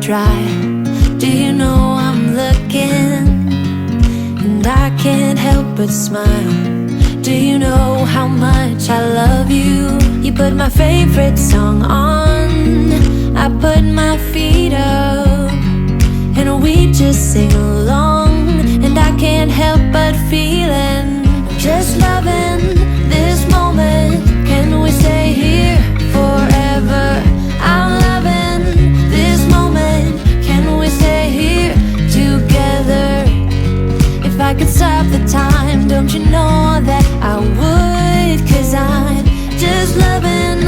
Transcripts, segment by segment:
dry. Do you know I'm looking? And I can't help but smile. Do you know how much I love you? You put my favorite song on, I put my feet up, and we just sing along. And I can't help but feeling, just loving this moment. Can we stay here forever? I'm loving this moment. Can we stay here together? If I could stop the time, don't you know that I would? 'Cause I'm just loving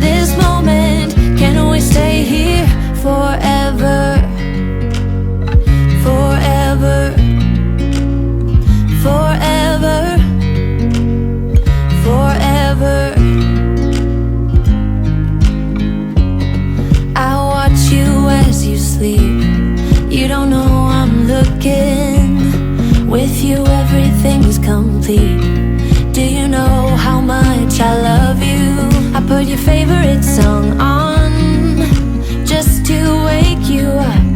this moment. Can we stay here forever? Forever. Forever. Forever. I watch you as you sleep. You don't know I'm looking. With you everything's complete. Do you know how much I love you? I put your favorite song on just to wake you up.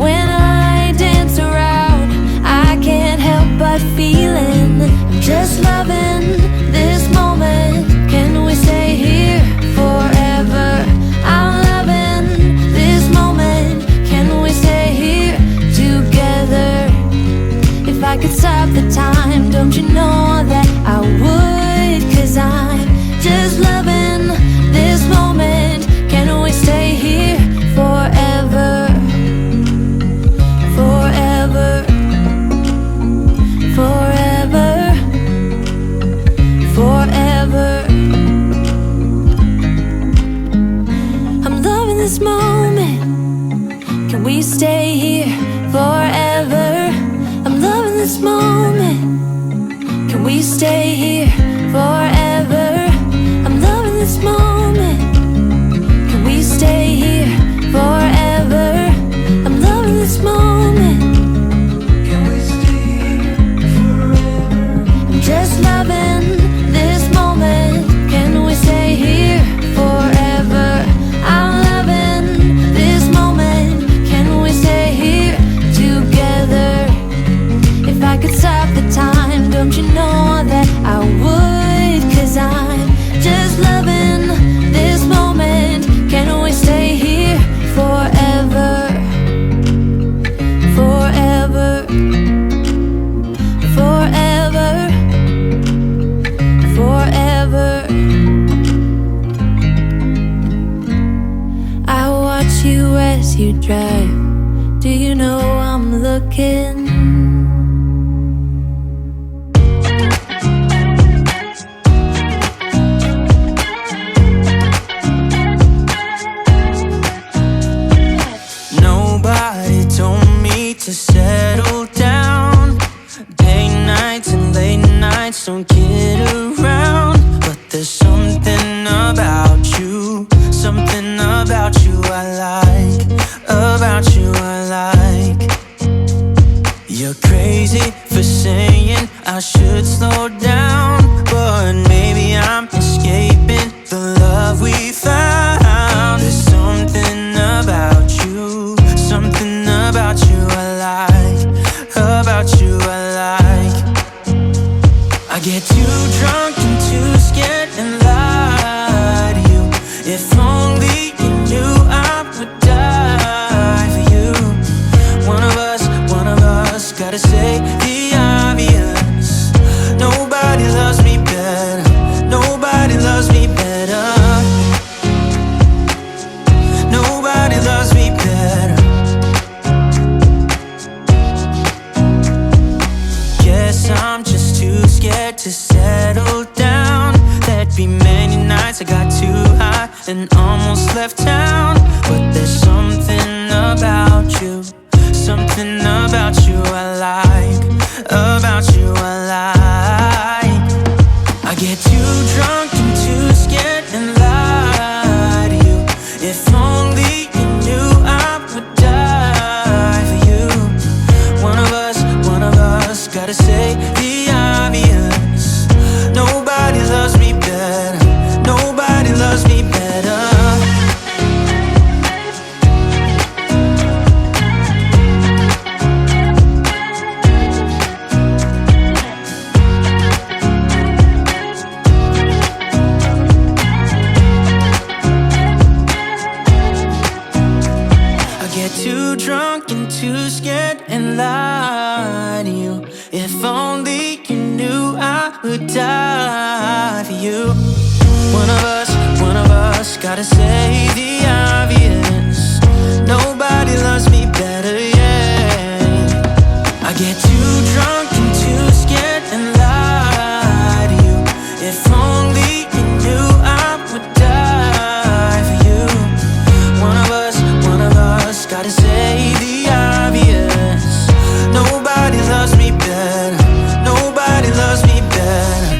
When I dance around, I can't help but feeling, just loving this moment. Can we stay here forever? I'm loving this moment. Can we stay here together? If I could stop the time, don't you know that I would? 'Cause I'm just loving this moment. Can we stay here forever? Forever. Forever. Forever. I'm loving this moment. Can we stay here forever? I'm loving this moment. Can we stay here forever? I'm loving this moment. Can we stay here forever? I'm loving this moment. Can we stay here forever? I'm just loving this moment. Can we stay here forever? I'm loving this moment. Can we stay here together? If I could stop the time, don't you know that I would? 'Cause I'm just loving this moment. Can we stay here forever? Forever. Forever. Forever. I watch you as you drive. Do you know I'm looking? Nobody told me to settle down. Day nights and late nights don't get around. But there's something about you, something about you I like, about you I like. get too drunk and too scared and lie to you. If only you knew I would die for you. One of us gotta say the obvious. Nobody loves me better, yeah. I get too drunk and too scared and lie to you. If only you knew I would die for you. One of us gotta say the obvious. Nobody loves me better. Nobody loves me better.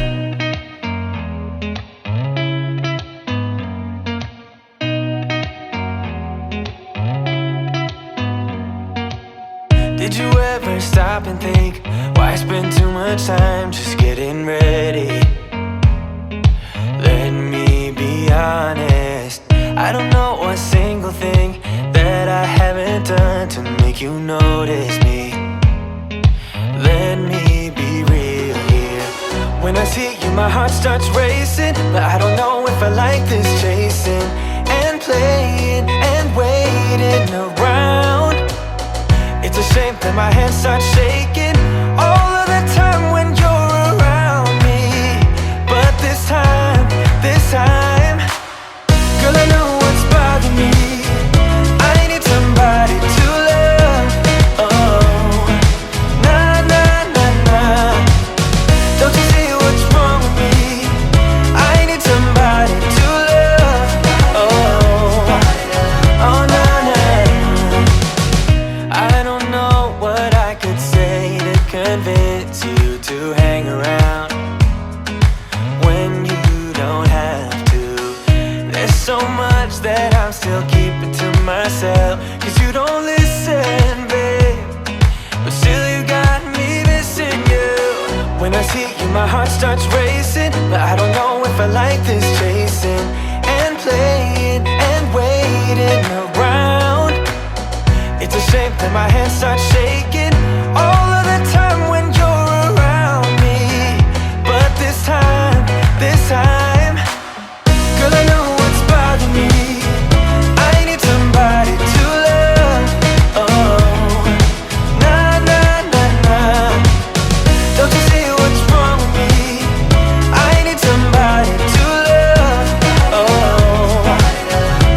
Did you ever stop and think, why spend too much time just getting ready? Let me be honest, I don't know a single thing that I haven't done to make you notice me. Let me be real here. When I see you, my heart starts racing, but I don't know if I like this chasing and playing and waiting around. It's a shame that my hands start shaking all of the time when you're around me. But this time, girl, I know what's bothering me. I need somebody to love. Oh, nah, nah, nah, nah. Don't you see what's wrong with me? I need somebody to love. Oh, oh, nah, nah. I don't know what I could say to convince you to hang around when you don't have to. There's so much that I'm still keeping to myself, 'cause you don't listen, babe. But still you got me missing you. When I see you, my heart starts racing, but I don't know if I like this chasing and playing and waiting around. It's a shame that my hands start shaking all of the time when you're around me. But this time, girl, I know what's bothering me. I need somebody to love. Oh, nah, nah, nah, nah. Don't you see what's wrong with me? I need somebody to love. Oh,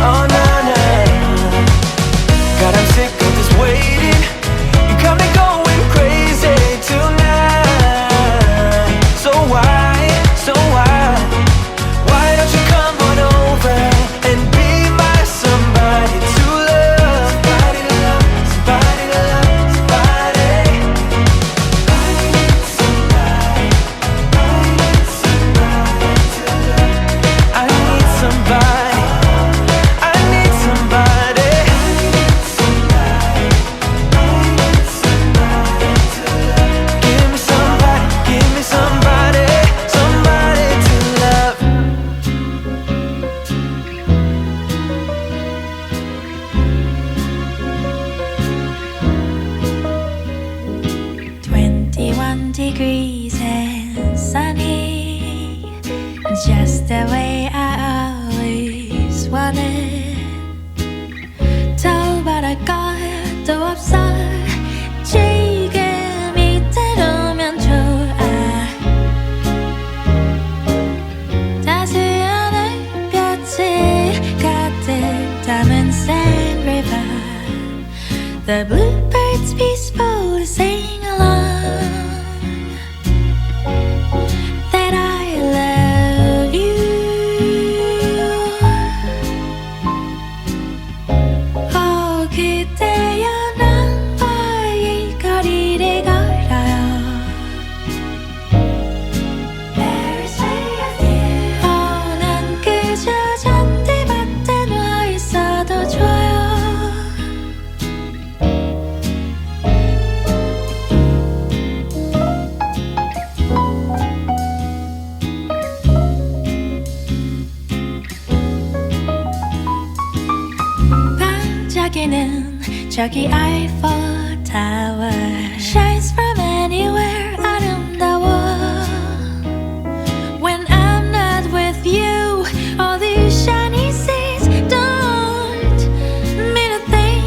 oh, nah, nah. God, I'm sick of this waiting. You got me going crazy tonight. So why don't you come on over and be my somebody to love? Somebody to love, somebody to love, somebody. I need somebody, I need somebody to love. I need somebody, I need somebody. Give me somebody, somebody to love. Degrees and sunny, just the way I always wanted. 더 바랄 것도 없어. 지금 이대로면 좋아. 따스한 햇볕이 가득 담은 Sand River. The bluebirds peacefully sing along. That I love you. Oh, 그대여 나와의 거리를 걸어요. 난 그저 잔디밭에 누워 있어도 좋아요. 반짝이는 저기 Eiffel Tower shines from anywhere. 아름다워. When I'm not with you, all these shiny seas don't mean a thing.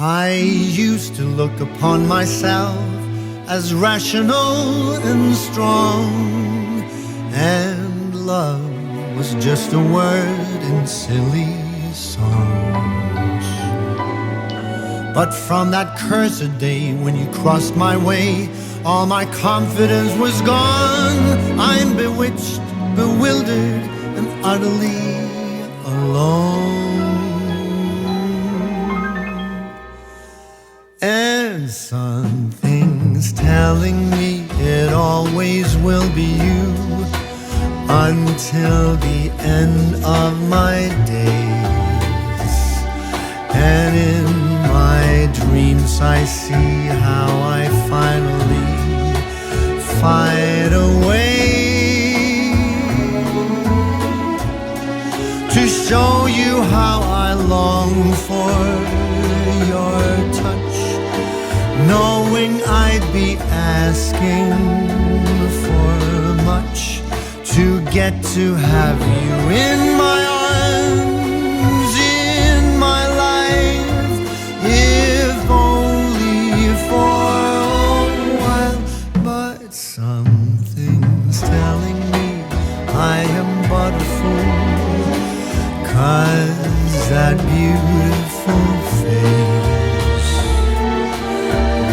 I used to look upon myself as rational and strong, and love was just a word in silly songs. But from that cursed day when you crossed my way, all my confidence was gone. I'm bewitched, bewildered, and utterly alone. And something's telling me it always will be you until the end of my days. And in my dreams I see how I finally find a way to show you how I long for your touch, knowing I'd be asking for much to get to have you in my arms, in my life, if only for a while. But something's telling me I am but a fool, 'cause that beautiful face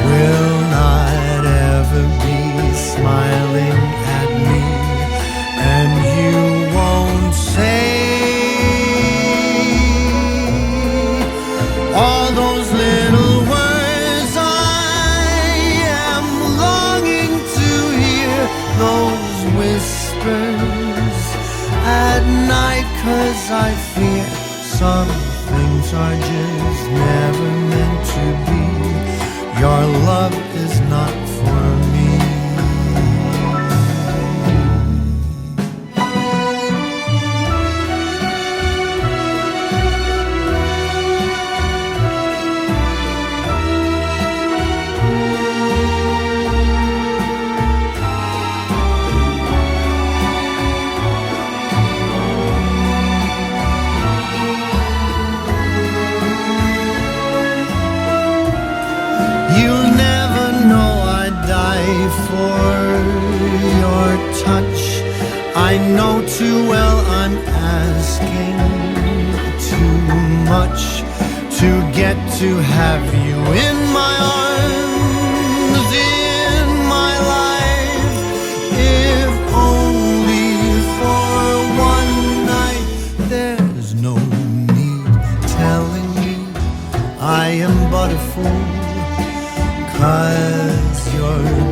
will not ever be smiling at me, and you won't say all those little words I am longing to hear, those whispers at night, 'cause I fear some things are just never meant to be. Your love is not for me. You'll never know I'd die for your touch. I know too well I'm asking too much to get to have you in my arms, in my life, if only for one night. There's no need telling me I am but a fool, 'cause you're